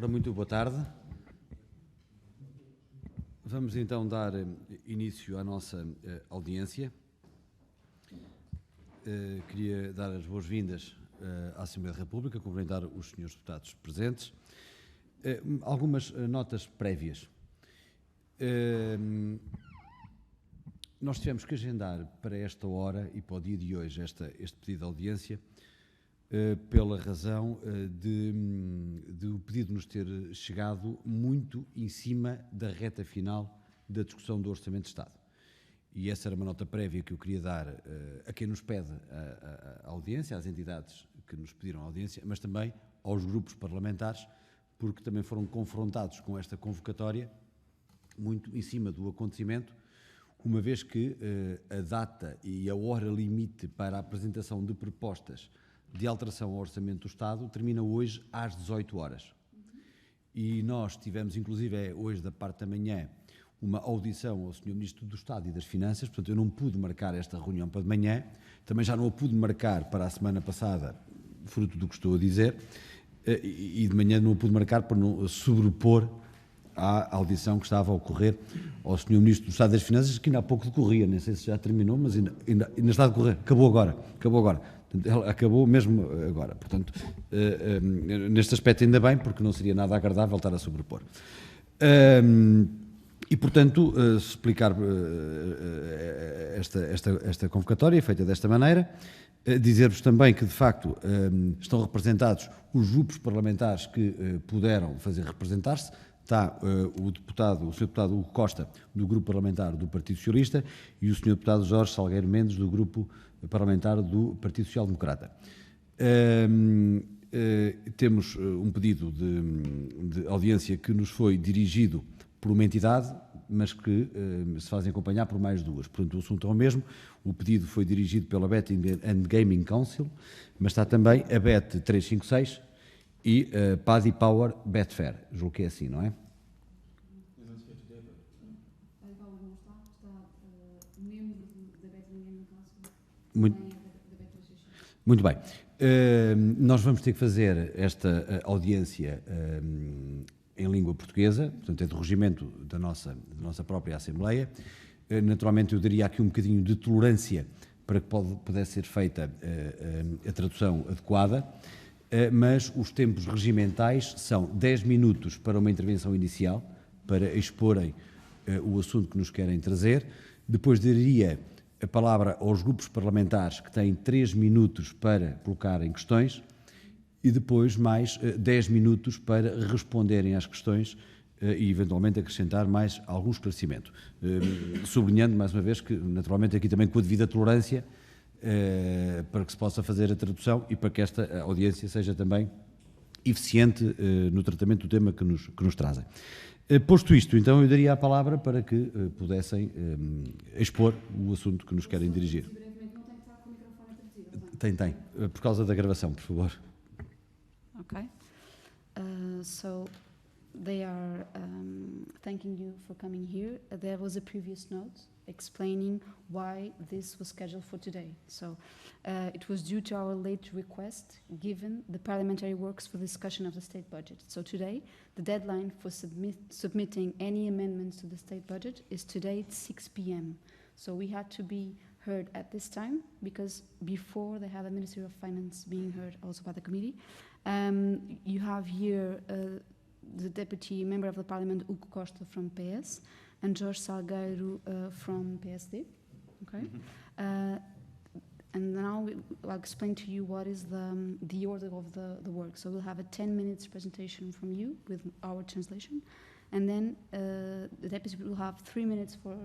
Ora, muito boa tarde. Vamos então dar início à nossa audiência. Queria dar as boas-vindas à Assembleia da República, cumprimentar os senhores deputados presentes. Algumas notas prévias. Nós tivemos que agendar para esta hora e para o dia de hoje este pedido de audiência pela razão de o pedido nos ter chegado muito em cima da reta final da discussão do Orçamento de Estado. E essa era uma nota prévia que eu queria dar a quem nos pede a audiência, às entidades que nos pediram a audiência, mas também aos grupos parlamentares, porque também foram confrontados com esta convocatória muito em cima do acontecimento, uma vez que a data e a hora limite para a apresentação de propostas de alteração ao Orçamento do Estado termina hoje às 18 horas. E nós tivemos, inclusive, hoje da parte da manhã, uma audição ao Sr. Ministro do Estado e das Finanças, portanto eu não pude marcar esta reunião para de manhã, também já não a pude marcar para a semana passada, fruto do que estou a dizer, e de manhã não a pude marcar para não sobrepor à audição que estava a ocorrer ao Sr. Ministro do Estado e das Finanças, que ainda há pouco decorria, nem sei se já terminou, mas ainda está a decorrer, acabou agora. Ela acabou mesmo agora, portanto, neste aspecto ainda bem, porque não seria nada agradável estar a sobrepor. E, portanto, explicar esta convocatória feita desta maneira, dizer-vos também que, de facto, estão representados os grupos parlamentares que puderam fazer representar-se. Está o Sr. Deputado Hugo Costa, do Grupo Parlamentar do Partido Socialista, e o Sr. Deputado Jorge Salgueiro Mendes, do Grupo Parlamentar do Partido Social Democrata. Temos um pedido de audiência que nos foi dirigido por uma entidade, mas que se fazem acompanhar por mais duas. Portanto, o assunto é o mesmo. O pedido foi dirigido pela Betting and Gaming Council, mas está também a Bet 356 e Paddy Power Betfair. Julgo que é assim, não é? Muito bem. Nós vamos ter que fazer esta audiência em língua portuguesa, portanto é de regimento da nossa própria Assembleia. Naturalmente eu daria aqui um bocadinho de tolerância para que pudesse ser feita a tradução adequada, mas os tempos regimentais são 10 minutos para uma intervenção inicial, para exporem o assunto que nos querem trazer. Depois daria a palavra aos grupos parlamentares, que têm 3 minutos para colocarem questões, e depois mais 10 minutos para responderem às questões e eventualmente acrescentar mais algum esclarecimento. Sublinhando mais uma vez que, naturalmente, aqui também com a devida tolerância, para que se possa fazer a tradução e para que esta audiência seja também eficiente no tratamento do tema que nos trazem. Posto isto, então eu daria a palavra para que pudessem expor o assunto que nos querem dirigir. Tem. Por causa da gravação, por favor. Okay. So they are thanking you for coming here. There was a previous note explaining why this was scheduled for today. So it was due to our late request given the parliamentary works for discussion of the state budget. So today, the deadline for submitting any amendments to the state budget is today at 6 p.m. So we had to be heard at this time because before they had the Ministry of Finance being heard also by the committee. You have here the Deputy Member of the Parliament, Hugo Costa from PS, and Jorge Salgueiro from PSD. Okay. And now I'll explain to you what is the order of the work. So we'll have a 10 minutes presentation from you with our translation, and then the Deputy will have 3 minutes for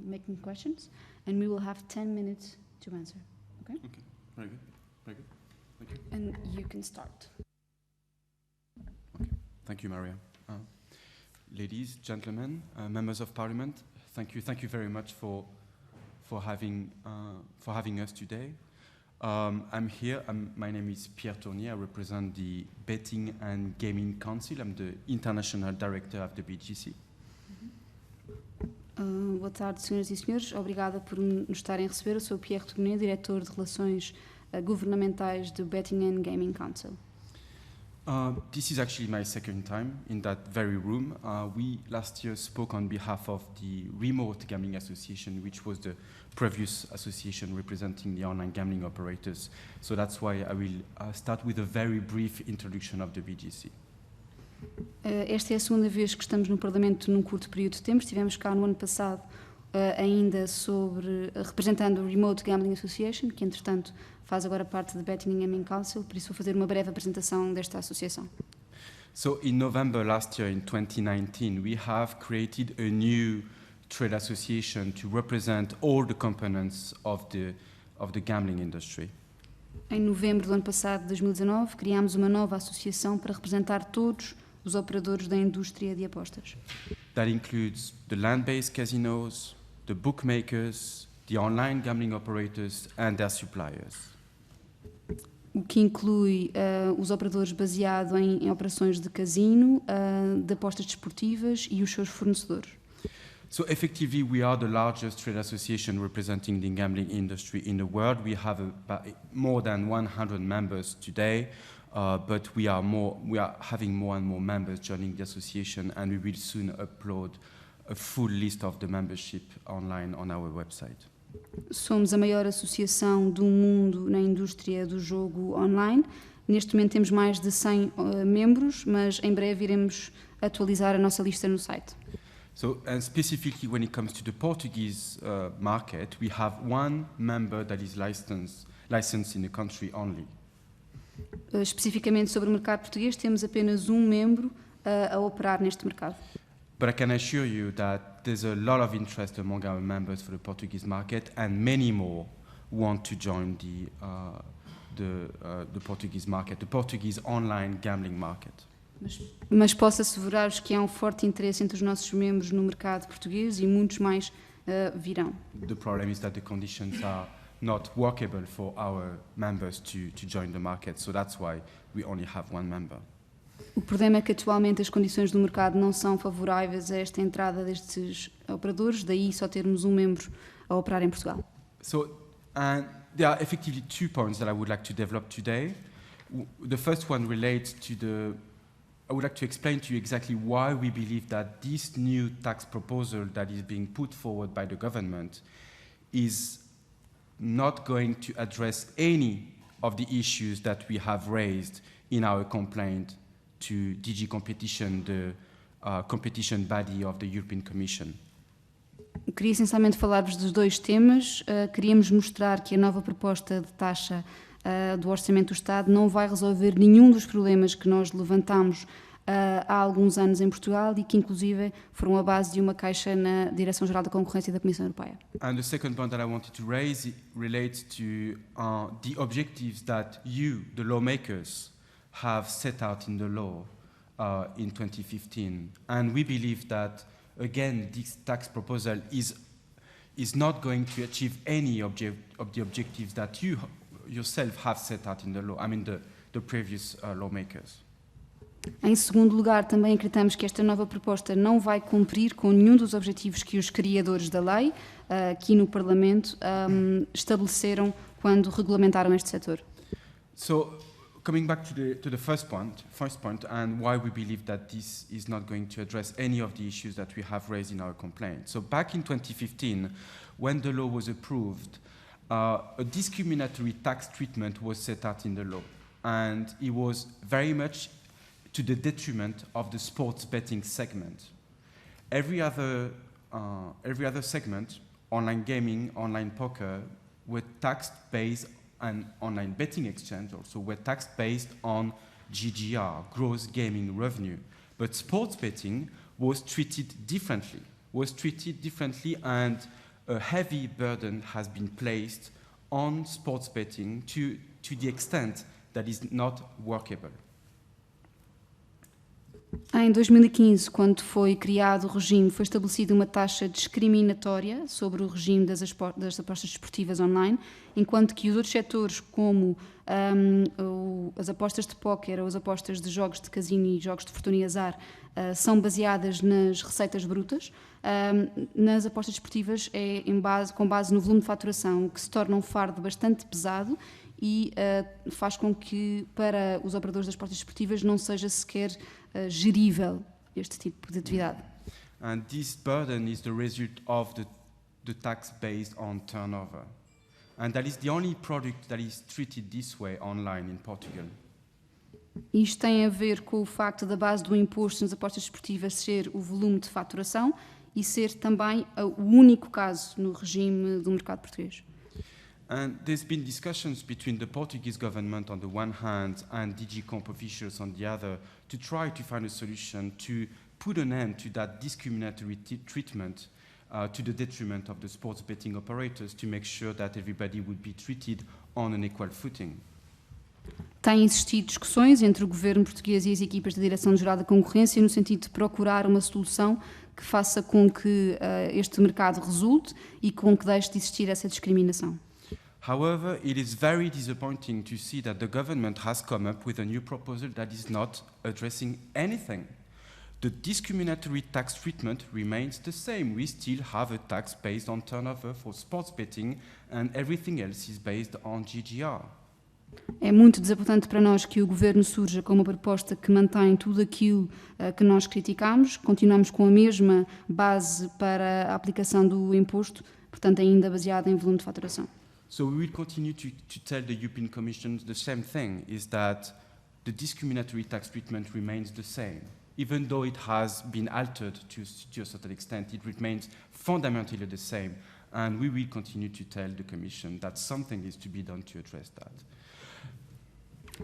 making questions, and we will have 10 minutes to answer. Okay? Okay, very good. Thank you. And you can start. Okay. Thank you, Maria. Ladies, gentlemen, members of Parliament, thank you very much for having us today. I'm here. My name is Pierre Tournier. I represent the Betting and Gaming Council. I'm the International Director of the BGC. Boa tarde, senhoras e senhores. Obrigada por nos estarem a receber. Eu sou Pierre Tournier, Diretor de Relações Governamentais do Betting and Gaming Council. This is actually my second time in that very room. We last year spoke on behalf of the Remote Gambling Association, which was the previous association representing the online gambling operators. So that's why I will start with a very brief introduction of the BGC. Esta é a segunda vez que estamos no Parlamento num curto período de tempo. Estivemos cá no ano passado ainda representando o Remote Gambling Association, que entretanto faz agora parte da Betting and Gaming Council, por isso vou fazer uma breve apresentação desta associação. So in November last year, in 2019, we have created a new trade association to represent all the components of the gambling industry. Em novembro do ano passado, 2019, criámos uma nova associação para representar todos os operadores da indústria de apostas. That includes the land-based casinos, the bookmakers, the online gambling operators and their suppliers. O que inclui os operadores baseados em operações de casino, de apostas desportivas e os seus fornecedores. So effectively, we are the largest trade association representing the gambling industry in the world. We have more than 100 members today, but we are having more and more members joining the association, and we will soon upload a full list of the membership online on our website. Somos a maior associação do mundo na indústria do jogo online. Neste momento temos mais de 100 membros, mas em breve iremos atualizar a nossa lista no site. So, and specifically when it comes to the Portuguese market, we have one member that is licensed in the country only. Especificamente sobre o mercado português, temos apenas um membro a operar neste mercado. But I can assure you that there's a lot of interest among our members for the Portuguese market, and many more want to join the Portuguese market, the Portuguese online gambling market. Mas posso assegurar-vos que há um forte interesse entre os nossos membros no mercado português e muitos mais virão. The problem is that the conditions are not workable for our members to join the market, so that's why we only have one member. O problema é que atualmente as condições do mercado não são favoráveis a esta entrada destes operadores, daí só termos um membro a operar em Portugal. So, there are effectively 2 points that I would like to develop today. The first one relates to I would like to explain to you exactly why we believe that this new tax proposal that is being put forward by the government is not going to address any of the issues that we have raised in our complaint to DG Competition, the competition body of the European Commission. Queria essencialmente falar-vos dos dois temas. Queríamos mostrar que a nova proposta de taxa do Orçamento do Estado não vai resolver nenhum dos problemas que nós levantamos há alguns anos em Portugal e que inclusive foram a base de uma queixa na Direção-Geral da Concorrência da Comissão Europeia. And the second point that I wanted to raise relates to the objectives that you, the lawmakers, have set out in the law in 2015. And we believe that, again, this tax proposal is not going to achieve any of the objectives that you yourself have set out in the law, I mean the previous lawmakers. Em segundo lugar, também acreditamos que esta nova proposta não vai cumprir com nenhum dos objetivos que os criadores da lei, aqui no Parlamento, estabeleceram quando regulamentaram este setor. So, coming back to the first point, and why we believe that this is not going to address any of the issues that we have raised in our complaint. So, back in 2015, when the law was approved, a discriminatory tax treatment was set out in the law, and it was very much to the detriment of the sports betting segment. Every other segment, online gaming, online poker, were taxed based on online betting exchange also, were taxed based on GGR, gross gaming revenue. But sports betting was treated differently, and a heavy burden has been placed on sports betting to the extent that is not workable. Em 2015, quando foi criado o regime, foi estabelecida uma taxa discriminatória sobre o regime das apostas desportivas online, enquanto que os outros setores, como as apostas de póquer ou as apostas de jogos de casino e jogos de fortuna e azar, são baseadas nas receitas brutas. Nas apostas desportivas é com base no volume de faturação, o que se torna um fardo bastante pesado e faz com que para os operadores das apostas esportivas não seja sequer gerível este tipo de atividade. And this burden is the result of the tax based on turnover. And that is the only product that is treated this way online in Portugal. Isto tem a ver com o facto da base do imposto nas apostas esportivas ser o volume de faturação e ser também o único caso no regime do mercado português. And there's been discussions between the Portuguese government on the one hand and DG Comp officials on the other to try to find a solution to put an end to that discriminatory treatment to the detriment of the sports betting operators to make sure that everybody would be treated on an equal footing. Têm existido discussões entre o governo português e as equipas da Direção-Geral da Concorrência no sentido de procurar uma solução que faça com que este mercado resulte e com que deixe de existir essa discriminação. However, it is very disappointing to see that the government has come up with a new proposal that is not addressing anything. The discriminatory tax treatment remains the same. We still have a tax based on turnover for sports betting and everything else is based on GGR. É muito desapontante para nós que o governo surja com uma proposta que mantém tudo aquilo que nós criticamos. Continuamos com a mesma base para a aplicação do imposto, portanto ainda baseada em volume de faturação. So we will continue to tell the European Commission the same thing, is that the discriminatory tax treatment remains the same. Even though it has been altered to a certain extent, it remains fundamentally the same. And we will continue to tell the Commission that something is to be done to address that.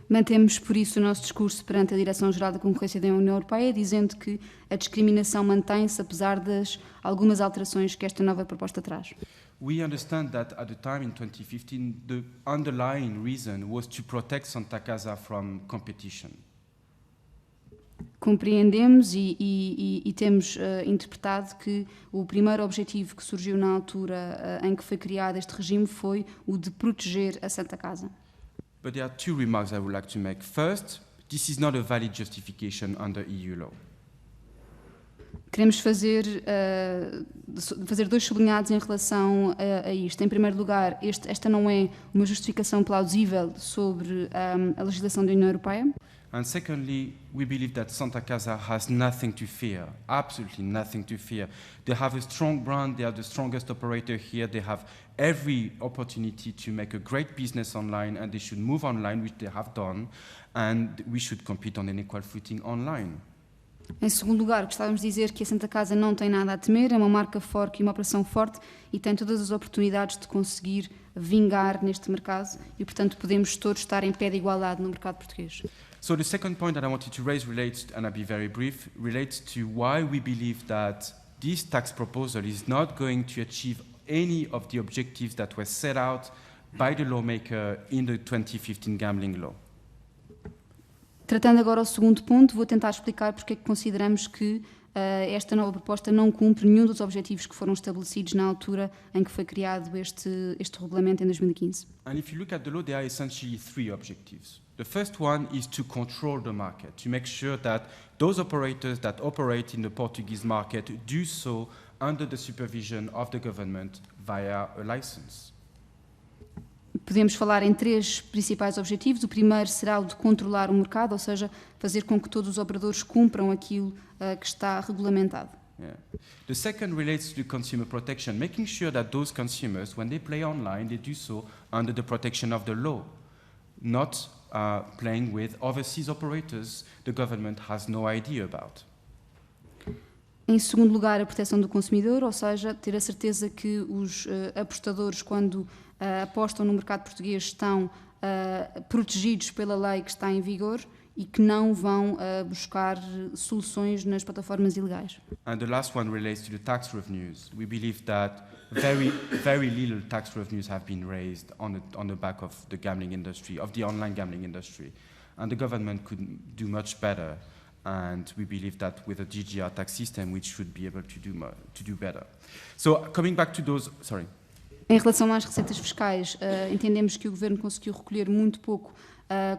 Mantemos, por isso, o nosso discurso perante a Direção-Geral da Concorrência da União Europeia, dizendo que a discriminação mantém-se apesar das algumas alterações que esta nova proposta traz. We understand that at the time in 2015, the underlying reason was to protect Santa Casa from competition. Compreendemos e temos interpretado que o primeiro objetivo que surgiu na altura em que foi criado este regime foi o de proteger a Santa Casa. But there are two remarks I would like to make. First, this is not a valid justification under EU law. Queremos fazer dois sublinhados em relação a isto. Em primeiro lugar, esta não é uma justificação plausível sobre a legislação da União Europeia. And secondly, we believe that Santa Casa has nothing to fear, absolutely nothing to fear. They have a strong brand, they are the strongest operator here, they have every opportunity to make a great business online and they should move online, which they have done, and we should compete on an equal footing online. Em segundo lugar, gostávamos de dizer que a Santa Casa não tem nada a temer, é uma marca forte e uma operação forte e tem todas as oportunidades de conseguir vingar neste mercado e, portanto, podemos todos estar em pé de igualdade no mercado português. So the second point that I wanted to raise relates, and I'll be very brief, relates to why we believe that this tax proposal is not going to achieve any of the objectives that were set out by the lawmaker in the 2015 gambling law. Tratando agora o segundo ponto, vou tentar explicar porque é que consideramos que esta nova proposta não cumpre nenhum dos objetivos que foram estabelecidos na altura em que foi criado este regulamento em 2015. And if you look at the law, there are essentially three objectives. The first one is to control the market, to make sure that those operators that operate in the Portuguese market do so under the supervision of the government via a license. Podemos falar em três principais objetivos. O primeiro será o de controlar o mercado, ou seja, fazer com que todos os operadores cumpram aquilo que está regulamentado. Yeah. The second relates to consumer protection, making sure that those consumers, when they play online, they do so under the protection of the law, not playing with overseas operators the government has no idea about. Em segundo lugar, a proteção do consumidor, ou seja, ter a certeza que os apostadores, quando apostam no mercado português, estão protegidos pela lei que está em vigor e que não vão buscar soluções nas plataformas ilegais. And the last one relates to the tax revenues. We believe that very little tax revenues have been raised on the back of the gambling industry, of the online gambling industry, and the government could do much better. And we believe that with a GGR tax system, we should be able to do better. So coming back to those, sorry. Em relação às receitas fiscais, entendemos que o Governo conseguiu recolher muito pouco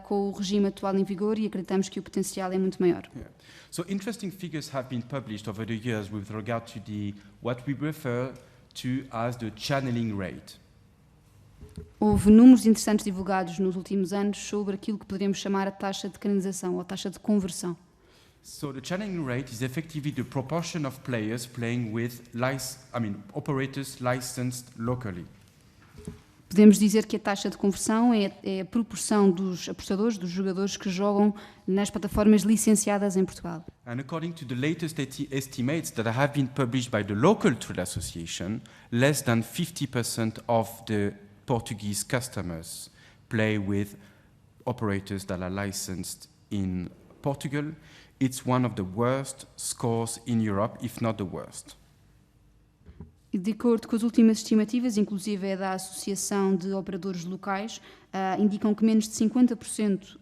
com o regime atual em vigor e acreditamos que o potencial é muito maior. Yeah. So interesting figures have been published over the years with regard to what we refer to as the channeling rate. Houve números interessantes divulgados nos últimos anos sobre aquilo que poderíamos chamar a taxa de canalização ou a taxa de conversão. So the channeling rate is effectively the proportion of players playing with operators licensed locally. Podemos dizer que a taxa de conversão é a proporção dos apostadores, dos jogadores que jogam nas plataformas licenciadas em Portugal. And according to the latest estimates that have been published by the local trade association, less than 50% of the Portuguese customers play with operators that are licensed in Portugal. It's one of the worst scores in Europe, if not the worst. E de acordo com as últimas estimativas, inclusive é da Associação de Operadores Locais, indicam que menos de 50%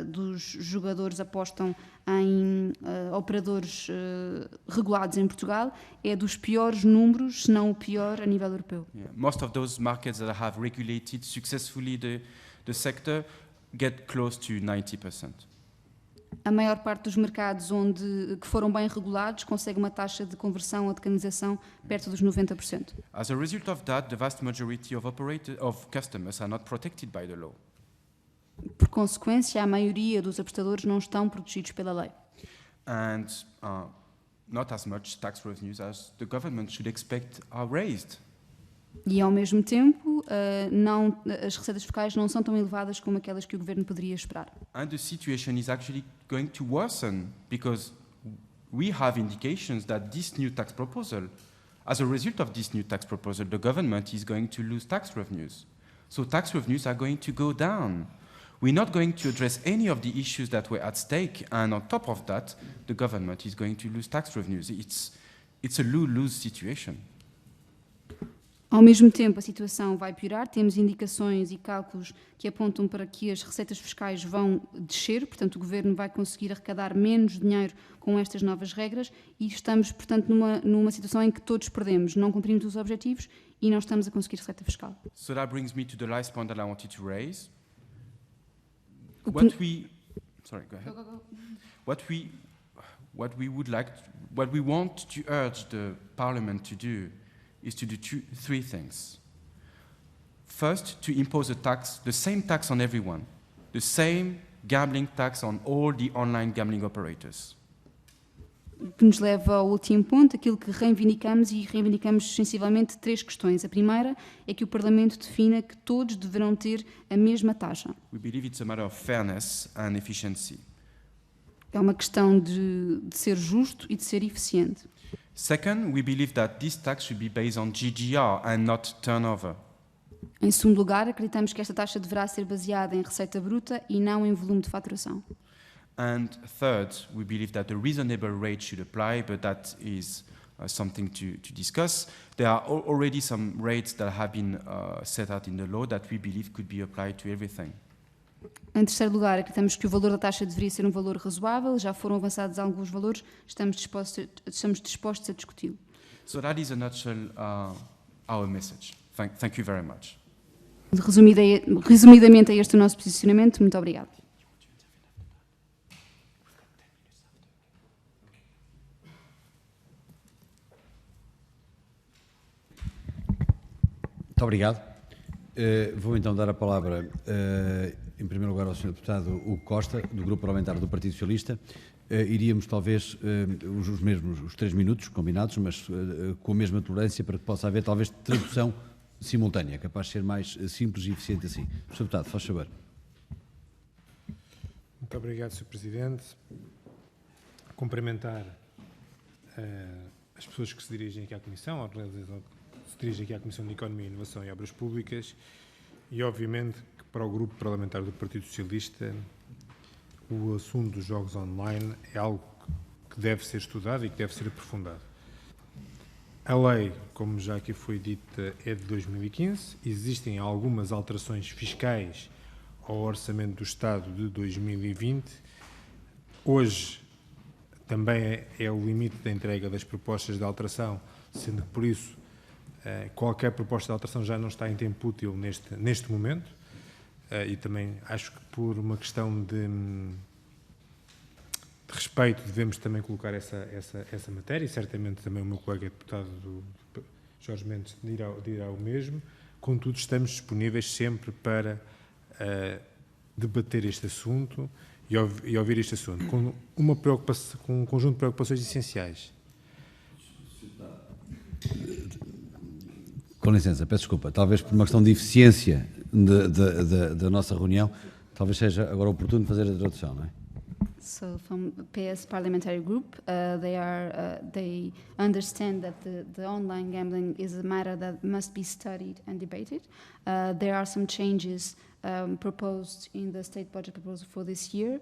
dos jogadores apostam em operadores regulados em Portugal. É dos piores números, se não o pior, a nível europeu. Yeah. Most of those markets that have regulated successfully the sector get close to 90%. A maior parte dos mercados que foram bem regulados consegue uma taxa de conversão ou de canalização perto dos 90%. As a result of that, the vast majority of customers are not protected by the law. Por consequência, a maioria dos apostadores não estão protegidos pela lei. And not as much tax revenues as the government should expect are raised. E, ao mesmo tempo, as receitas fiscais não são tão elevadas como aquelas que o governo poderia esperar. And the situation is actually going to worsen because we have indications that this new tax proposal, as a result of this new tax proposal, the government is going to lose tax revenues. So tax revenues are going to go down. We're not going to address any of the issues that were at stake, and on top of that, the government is going to lose tax revenues. It's a lose-lose situation. Ao mesmo tempo, a situação vai piorar. Temos indicações e cálculos que apontam para que as receitas fiscais vão descer, portanto, o governo vai conseguir arrecadar menos dinheiro com estas novas regras e estamos, portanto, numa situação em que todos perdemos, não cumprimos os objetivos e não estamos a conseguir receita fiscal. So that brings me to the last point that I wanted to raise. Sorry, go ahead. Go. What we want to urge the Parliament to do is to do three things. First, to impose the same tax on everyone, the same gambling tax on all the online gambling operators. Que nos leva ao último ponto, aquilo que reivindicamos sensivelmente três questões. A primeira é que o Parlamento defina que todos deverão ter a mesma taxa. We believe it's a matter of fairness and efficiency. É uma questão de ser justo e de ser eficiente. Second, we believe that this tax should be based on GGR and not turnover. Em segundo lugar, acreditamos que esta taxa deverá ser baseada em receita bruta e não em volume de faturação. And third, we believe that the reasonable rate should apply, but that is something to discuss. There are already some rates that have been set out in the law that we believe could be applied to everything. Em terceiro lugar, acreditamos que o valor da taxa deveria ser um valor razoável. Já foram avançados alguns valores, estamos dispostos a discuti-lo. So that is, in a nutshell, our message. Thank you very much. Resumidamente, é este o nosso posicionamento. Muito obrigado. Muito obrigado. Vou então dar a palavra, em primeiro lugar, ao Sr. Deputado Hugo Costa, do Grupo Parlamentar do Partido Socialista. Iríamos, talvez, os 3 minutos combinados, mas com a mesma tolerância para que possa haver, talvez, tradução simultânea, capaz de ser mais simples e eficiente assim. Sr. Deputado, faz favor. Muito obrigado, Sr. Presidente. Cumprimentar as pessoas que se dirigem aqui à Comissão, ao realizador que se dirige aqui à Comissão de Economia, Inovação e Obras Públicas e, obviamente, que para o Grupo Parlamentar do Partido Socialista o assunto dos jogos online é algo que deve ser estudado e que deve ser aprofundado. A lei, como já aqui foi dita, é de 2015. Existem algumas alterações fiscais ao Orçamento do Estado de 2020. Hoje também é o limite da entrega das propostas de alteração, sendo que, por isso, qualquer proposta de alteração já não está em tempo útil neste momento. E também acho que por uma questão de respeito devemos também colocar essa matéria, e certamente também o meu colega deputado Jorge Mendes dirá o mesmo. contudo estamos disponíveis sempre para debater este assunto e ouvir este assunto, com um conjunto de preocupações essenciais. Com licença, peço desculpa, talvez por uma questão de eficiência da nossa reunião, talvez seja agora oportuno fazer a tradução, não é? So from the PS parliamentary group, they understand that the online gambling is a matter that must be studied and debated. There are some changes proposed in the state budget proposal for this year,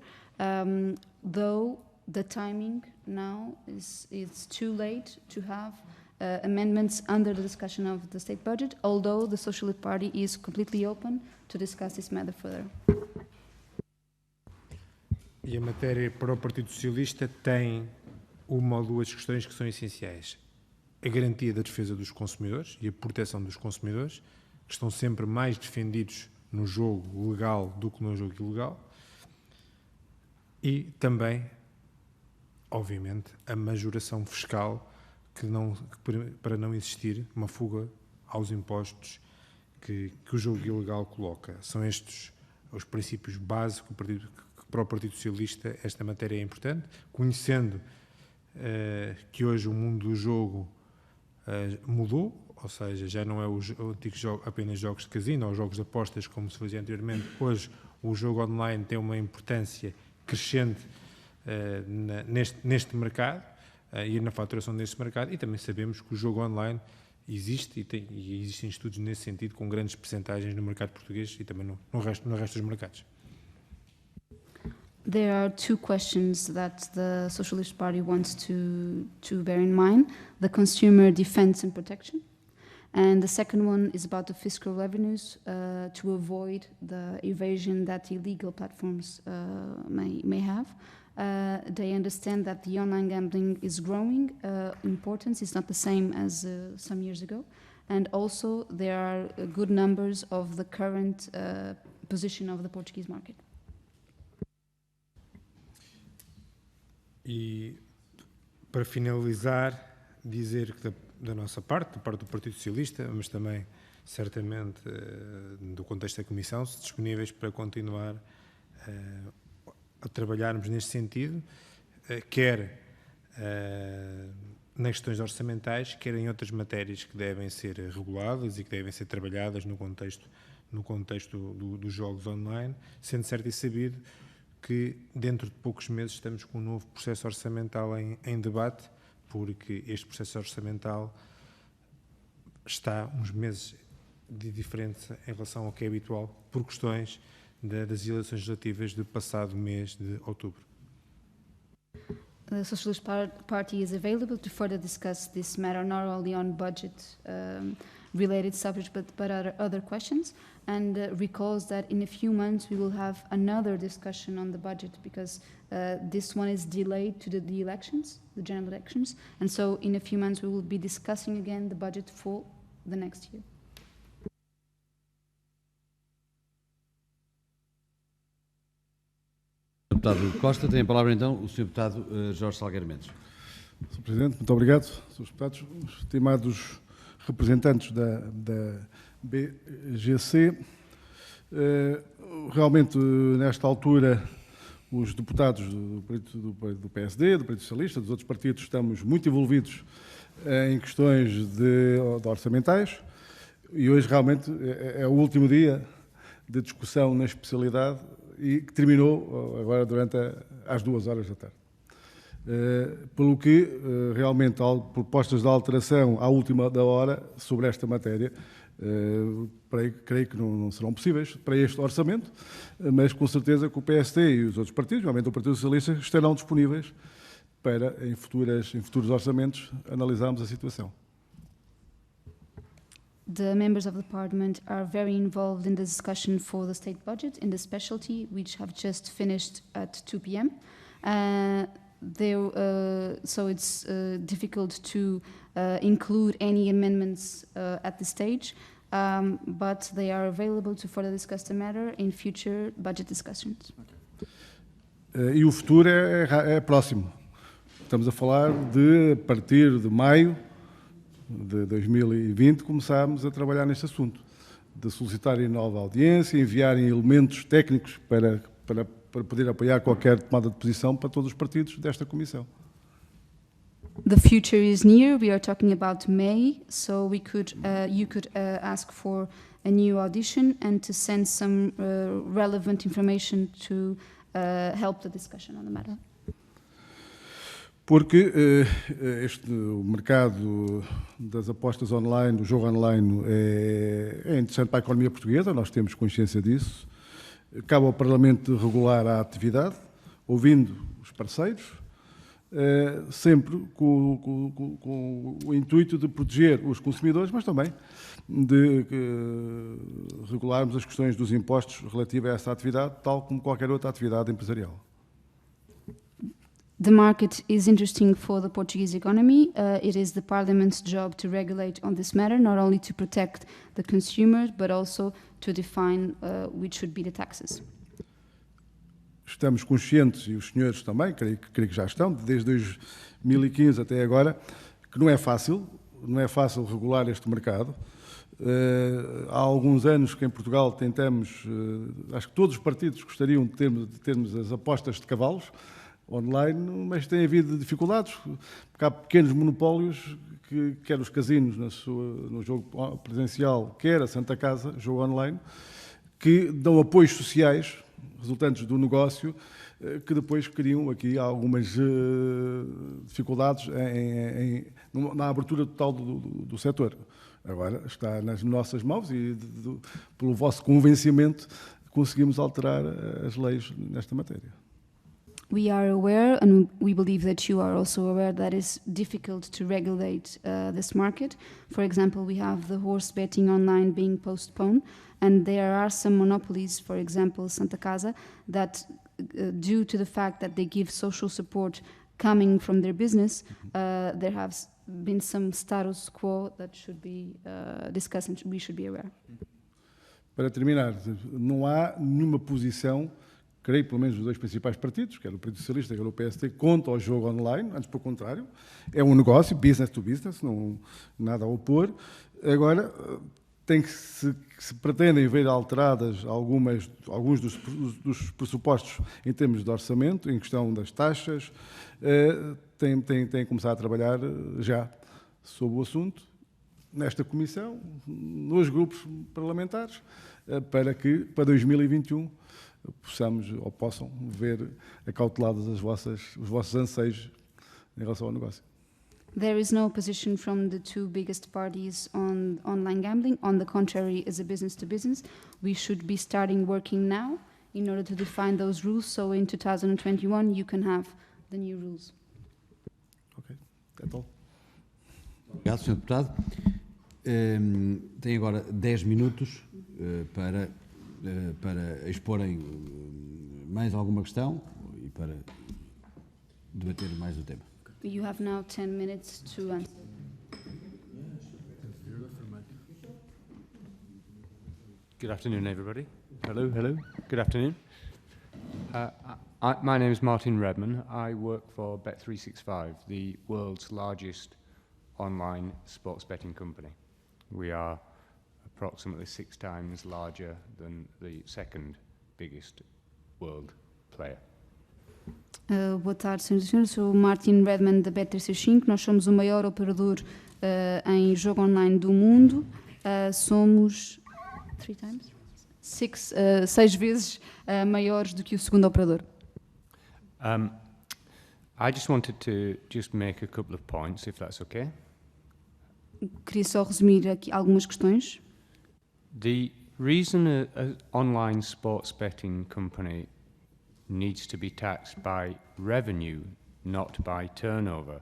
though the timing now it's too late to have amendments under the discussion of the state budget, although the Socialist Party is completely open to discuss this matter further. E a matéria para o Partido Socialista tem uma ou duas questões que são essenciais. A garantia da defesa dos consumidores e a proteção dos consumidores, que estão sempre mais defendidos no jogo legal do que no jogo ilegal. E também, obviamente, a majoração fiscal para não existir uma fuga aos impostos que o jogo ilegal coloca. São estes os princípios básicos para o Partido Socialista. Esta matéria é importante, conhecendo que hoje o mundo do jogo mudou, ou seja, já não é o antigo jogo, apenas jogos de casino ou jogos de apostas como se fazia anteriormente. Hoje o jogo online tem uma importância crescente neste mercado e na faturação deste mercado, e também sabemos que o jogo online existe e existem estudos nesse sentido com grandes percentagens no mercado português e também no resto dos mercados. There are two questions that the Socialist Party wants to bear in mind: the consumer defense and protection, and the second one is about the fiscal revenues to avoid the evasion that illegal platforms may have. They understand that the online gambling is growing importance. It's not the same as some years ago, and also there are good numbers of the current position of the Portuguese market. E, para finalizar, dizer que da nossa parte, da parte do Partido Socialista, mas também, certamente, do contexto da Comissão, disponíveis para continuar a trabalharmos neste sentido, quer nas questões orçamentais, quer em outras matérias que devem ser reguladas e que devem ser trabalhadas no contexto dos jogos online, sendo certo e sabido que dentro de poucos meses estamos com um novo processo orçamental em debate, porque este processo orçamental está uns meses de diferença em relação ao que é habitual, por questões das eleições legislativas do passado mês de outubro. The Socialist Party is available to further discuss this matter, not only on budget related subjects, but other questions, and recalls that in a few months we will have another discussion on the budget, because this one is delayed to the elections, the general elections, and so in a few months we will be discussing again the budget for the next year. Deputado Costa, tem a palavra então o Sr. Deputado Jorge Salgueiro Mendes. Sr. Presidente, muito obrigado. Srs. Deputados, estimados representantes da BGC, realmente nesta altura os deputados do PSD, do Partido Socialista, dos outros partidos, estamos muito envolvidos em questões de orçamentais e hoje realmente é o último dia de discussão na especialidade e que terminou agora durante às 2 horas da tarde. Pelo que, realmente, há propostas de alteração à última da hora sobre esta matéria, creio que não serão possíveis para este orçamento, mas com certeza que o PSD e os outros partidos, realmente o Partido Socialista, estarão disponíveis para, em futuros orçamentos, analisarmos a situação. The members of the parliament are very involved in the discussion for the state budget in the specialty, which have just finished at 2 p.m. So it's difficult to include any amendments at this stage, but they are available to further discuss the matter in future budget discussions. E o futuro é próximo. Estamos a falar de, a partir de maio de 2020, começarmos a trabalhar neste assunto. de solicitarem nova audiência, enviarem elementos técnicos para poder apoiar qualquer tomada de posição para todos os partidos desta comissão. The future is near. We are talking about May, so you could ask for a new audition and to send some relevant information to help the discussion on the matter. Porque o mercado das apostas online, do jogo online, é interessante para a economia portuguesa, nós temos consciência disso. Cabe ao Parlamento regular a atividade, ouvindo os parceiros, sempre com o intuito de proteger os consumidores, mas também de regularmos as questões dos impostos relativos a essa atividade, tal como qualquer outra atividade empresarial. The market is interesting for the Portuguese economy. It is the Parliament's job to regulate on this matter, not only to protect the consumers, but also to define which should be the taxes. Estamos conscientes, e os senhores também, creio que já estão, desde 2015 até agora, que não é fácil regular este mercado. Há alguns anos que em Portugal tentamos, acho que todos os partidos gostariam de termos as apostas de cavalos online, mas tem havido dificuldades, porque há pequenos monopólios, quer os casinos no jogo presencial, quer a Santa Casa, jogo online, que dão apoios sociais resultantes do negócio, que depois criam aqui algumas dificuldades na abertura total do setor. Agora está nas nossas mãos e, pelo vosso convencimento, conseguimos alterar as leis nesta matéria. We are aware, and we believe that you are also aware, that it's difficult to regulate this market. For example, we have the horse betting online being postponed, and there are some monopolies, for example, Santa Casa, that due to the fact that they give social support coming from their business, there has been some status quo that should be discussed and we should be aware. Para terminar, não há nenhuma posição, creio pelo menos os dois principais partidos, quer o Partido Socialista, quer o PSD, contra o jogo online, antes pelo contrário, é um negócio, business to business, não nada a opor. Agora, se pretendem ver alteradas alguns dos pressupostos em termos de orçamento, em questão das taxas, tem que começar a trabalhar já sobre o assunto, nesta comissão, nos grupos parlamentares, para que, para 2021, possam ver acauteladas os vossos anseios em relação ao negócio. There is no position from the two biggest parties on online gambling. On the contrary, as a business to business, we should be starting working now in order to define those rules. So in 2021, you can have the new rules. Ok, that's all. Obrigado, Sr. Deputado. Tem agora 10 minutos para exporem mais alguma questão e para debater mais o tema. You have now 10 minutes to answer. Good afternoon, everybody. Hello. Good afternoon. My name is Martin Redman. I work for Bet365, the world's largest online sports betting company. We are approximately 6 times larger than the second biggest world player. Boa tarde, senhoras e senhores. Sou o Martin Redman da Bet365. Nós somos o maior operador em jogo online do mundo. Somos 6 vezes maiores do que o segundo operador. I just wanted to make a couple of points, if that's okay. Queria só resumir aqui algumas questões. The reason an online sports betting company needs to be taxed by revenue, not by turnover,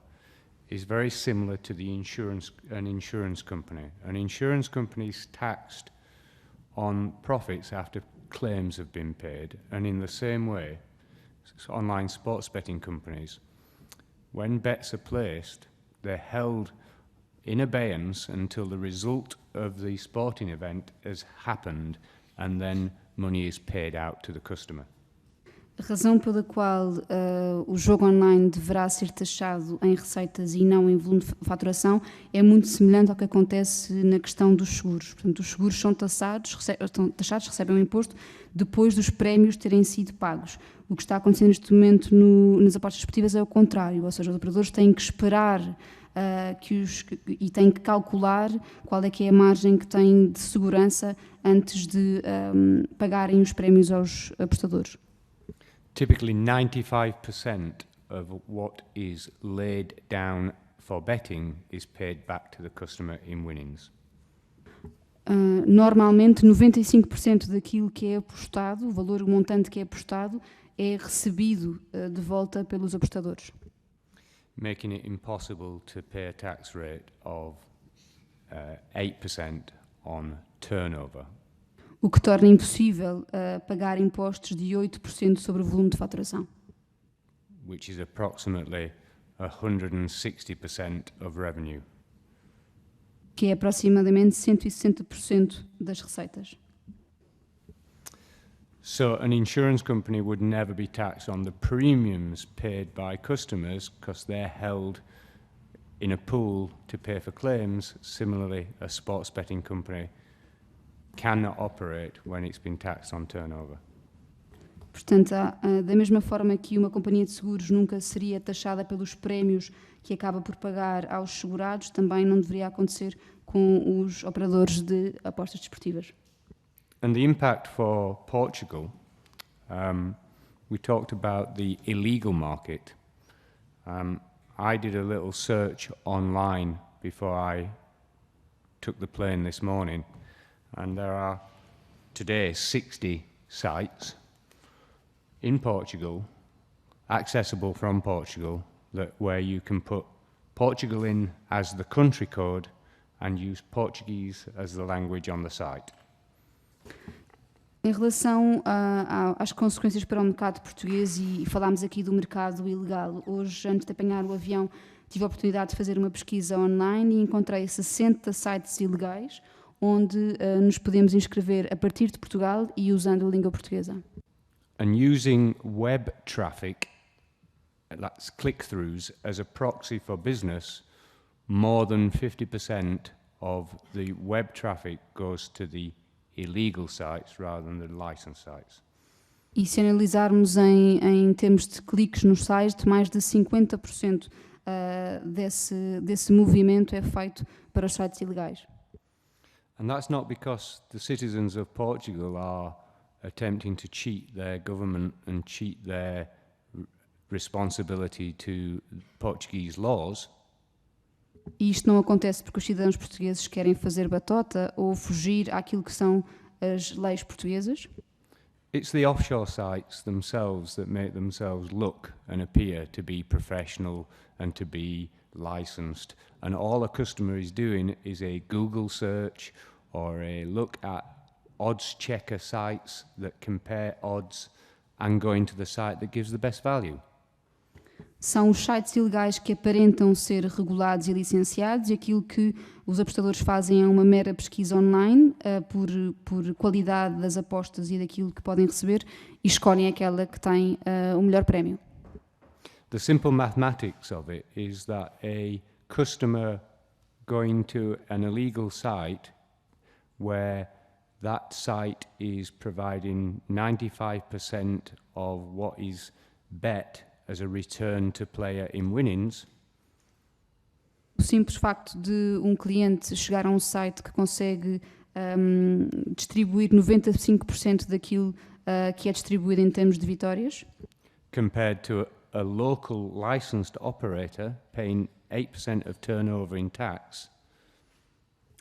is very similar to an insurance company. An insurance company is taxed on profits after claims have been paid, and in the same way, online sports betting companies, when bets are placed, they're held in abeyance until the result of the sporting event has happened, and then money is paid out to the customer. A razão pela qual o jogo online deverá ser taxado em receitas e não em volume de faturação é muito semelhante ao que acontece na questão dos seguros. Portanto, os seguros são taxados, recebem um imposto depois dos prémios terem sido pagos. O que está acontecendo neste momento nas apostas esportivas é o contrário, ou seja, os operadores têm que esperar e têm que calcular qual é que é a margem que têm de segurança antes de pagarem os prémios aos apostadores. Typically 95% of what is laid down for betting is paid back to the customer in winnings. Normalmente 95% daquilo que é apostado, o montante que é apostado, é recebido de volta pelos apostadores. Making it impossible to pay a tax rate of 8% on turnover. O que torna impossível pagar impostos de 8% sobre o volume de faturação. Which is approximately 160% of revenue. Que é aproximadamente 160% das receitas. So an insurance company would never be taxed on the premiums paid by customers because they're held in a pool to pay for claims. Similarly, a sports betting company cannot operate when it's been taxed on turnover. Portanto, da mesma forma que uma companhia de seguros nunca seria taxada pelos prémios que acaba por pagar aos segurados, também não deveria acontecer com os operadores de apostas desportivas. And the impact for Portugal, we talked about the illegal market. I did a little search online before I took the plane this morning, and there are today 60 sites in Portugal, accessible from Portugal, where you can put Portugal in as the country code and use Portuguese as the language on the site. Em relação às consequências para o mercado português, e falámos aqui do mercado ilegal, hoje, antes de apanhar o avião, tive a oportunidade de fazer uma pesquisa online e encontrei 60 sites ilegais onde nos podemos inscrever a partir de Portugal e usando a língua portuguesa. And using web traffic, that's click-throughs, as a proxy for business, more than 50% of the web traffic goes to the illegal sites rather than the licensed sites. E se analisarmos em termos de cliques no site, mais de 50% desse movimento é feito para os sites ilegais. And that's not because the citizens of Portugal are attempting to cheat their government and cheat their responsibility to Portuguese laws. E isto não acontece porque os cidadãos portugueses querem fazer batota ou fugir àquilo que são as leis portuguesas. It's the offshore sites themselves that make themselves look and appear to be professional and to be licensed. And all a customer is doing is a Google search or a look at odds checker sites that compare odds and going to the site that gives the best value. São os sites ilegais que aparentam ser regulados e licenciados, e aquilo que os apostadores fazem é uma mera pesquisa online por qualidade das apostas e daquilo que podem receber, e escolhem aquela que tem o melhor prémio. The simple mathematics of it is that a customer going to an illegal site where that site is providing 95% of what is bet as a return to player in winnings. O simples facto de um cliente chegar a um site que consegue distribuir 95% daquilo que é distribuído em termos de vitórias, compared to a local licensed operator paying 8% of turnover in tax.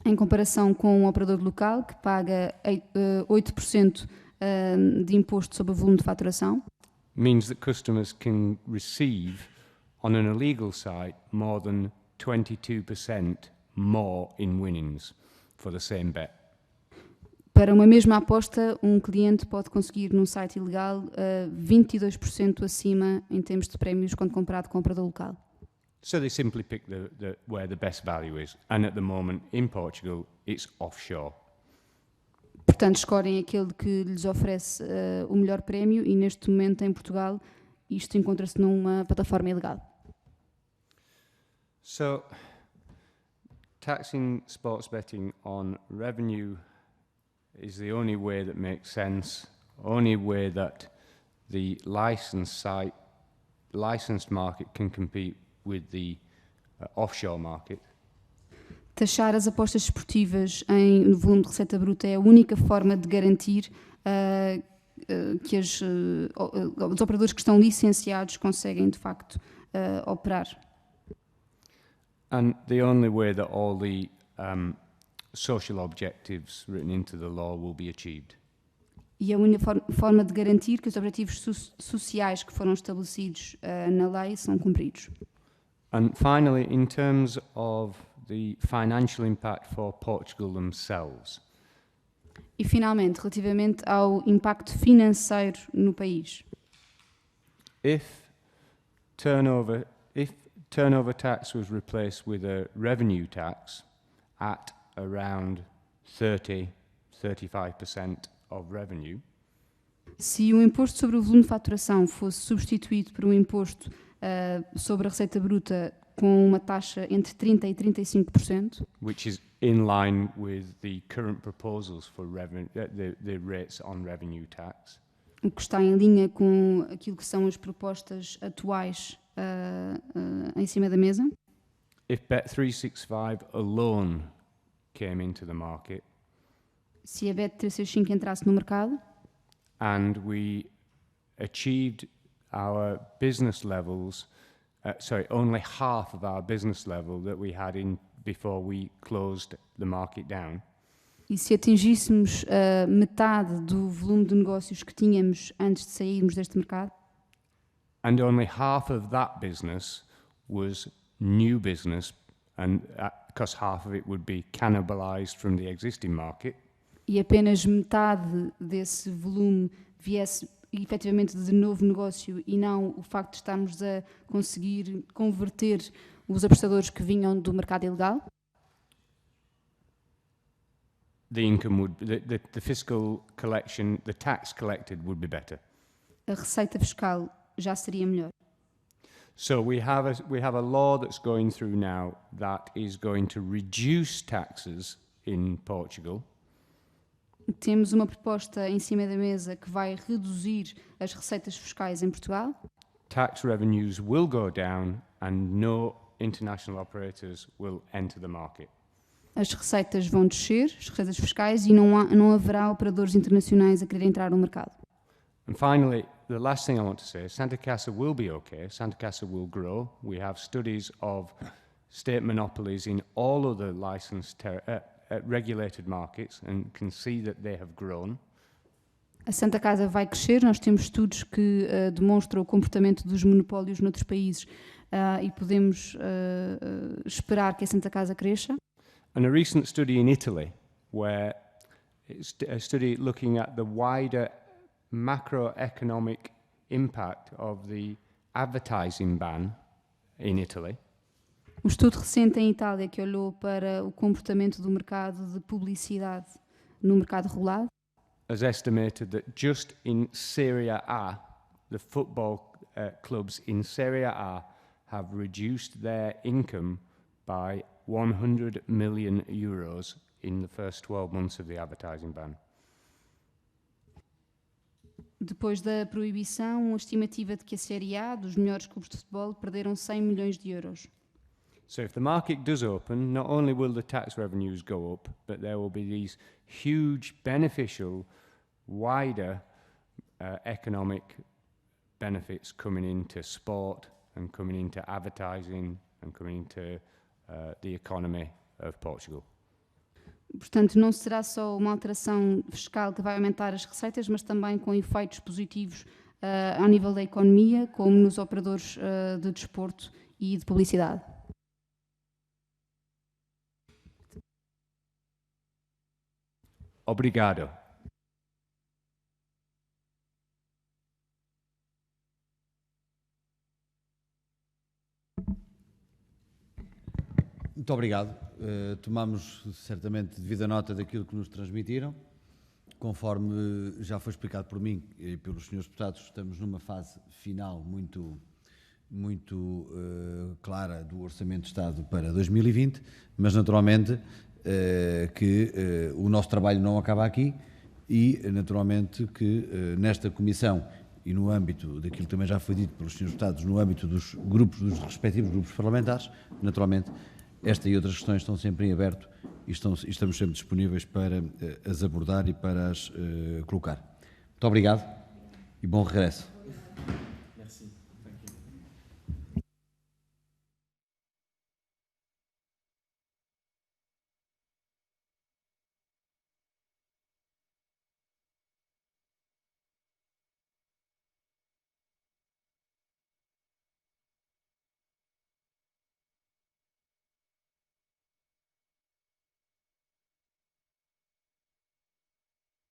Em comparação com um operador local que paga 8% de imposto sobre o volume de faturação, means that customers can receive on an illegal site more than 22% more in winnings for the same bet. Para uma mesma aposta, um cliente pode conseguir num site ilegal 22% acima em termos de prémios quando comparado com o operador local. So they simply pick where the best value is, and at the moment in Portugal it's offshore. Portanto, escolhem aquele que lhes oferece o melhor prémio e neste momento em Portugal isto encontra-se numa plataforma ilegal. So, taxing sports betting on revenue is the only way that makes sense, only way that the licensed market can compete with the offshore market. Taxar as apostas esportivas no volume de receita bruta é a única forma de garantir que os operadores que estão licenciados conseguem, de facto, operar. And the only way that all the social objectives written into the law will be achieved. E a única forma de garantir que os objetivos sociais que foram estabelecidos na lei são cumpridos. And finally, in terms of the financial impact for Portugal themselves, E finalmente, relativamente ao impacto financeiro no país. if turnover tax was replaced with a revenue tax at around 35% of revenue, Se o imposto sobre o volume de faturação fosse substituído por um imposto sobre a receita bruta com uma taxa entre 30% e 35%, which is in line with the current proposals for the rates on revenue tax, o que está em linha com aquilo que são as propostas atuais em cima da mesa, if Bet365 alone came into the market se a Bet365 entrasse no mercado and we achieved our business levels, only half of our business level that we had before we closed the market down, e se atingíssemos metade do volume de negócios que tínhamos antes de sairmos deste mercado, and only half of that business was new business, and because half of it would be cannibalized from the existing market, e apenas metade desse volume viesse efetivamente de novo negócio e não o facto de estarmos a conseguir converter os apostadores que vinham do mercado ilegal, the income would, the fiscal collection, the tax collected would be better. a receita fiscal já seria melhor. So we have a law that's going through now that is going to reduce taxes in Portugal, Temos uma proposta em cima da mesa que vai reduzir as receitas fiscais em Portugal. tax revenues will go down and no international operators will enter the market. As receitas vão descer, as receitas fiscais, e não haverá operadores internacionais a querer entrar no mercado. And finally, the last thing I want to say, Santa Casa will be okay. Santa Casa will grow. We have studies of state monopolies in all other licensed regulated markets and can see that they have grown. A Santa Casa vai crescer, nós temos estudos que demonstram o comportamento dos monopólios noutros países e podemos esperar que a Santa Casa cresça. And a recent study in Italy, where it's a study looking at the wider macroeconomic impact of the advertising ban in Italy, Um estudo recente em Itália que olhou para o comportamento do mercado de publicidade no mercado regulado has estimated that just in Serie A, the football clubs in Serie A have reduced their income by 100 million euros in the first 12 months of the advertising ban. Depois da proibição, a estimativa de que a Série A dos melhores clubes de futebol perderam 100 milhões de euros. So if the market does open, not only will the tax revenues go up, but there will be these huge beneficial, wider economic benefits coming into sport and coming into advertising and coming into the economy of Portugal. Portanto, não será só uma alteração fiscal que vai aumentar as receitas, mas também com efeitos positivos ao nível da economia, como nos operadores de desporto e de publicidade. Obrigado. Muito obrigado. Tomamos certamente devida nota daquilo que nos transmitiram Conforme já foi explicado por mim e pelos senhores deputados, estamos numa fase final muito clara do Orçamento de Estado para 2020, mas naturalmente que o nosso trabalho não acaba aqui e naturalmente que nesta comissão e no âmbito daquilo que também já foi dito pelos senhores deputados, no âmbito dos respectivos grupos parlamentares, naturalmente esta e outras questões estão sempre em aberto e estamos sempre disponíveis para as abordar e para as colocar. Muito obrigado e bom regresso.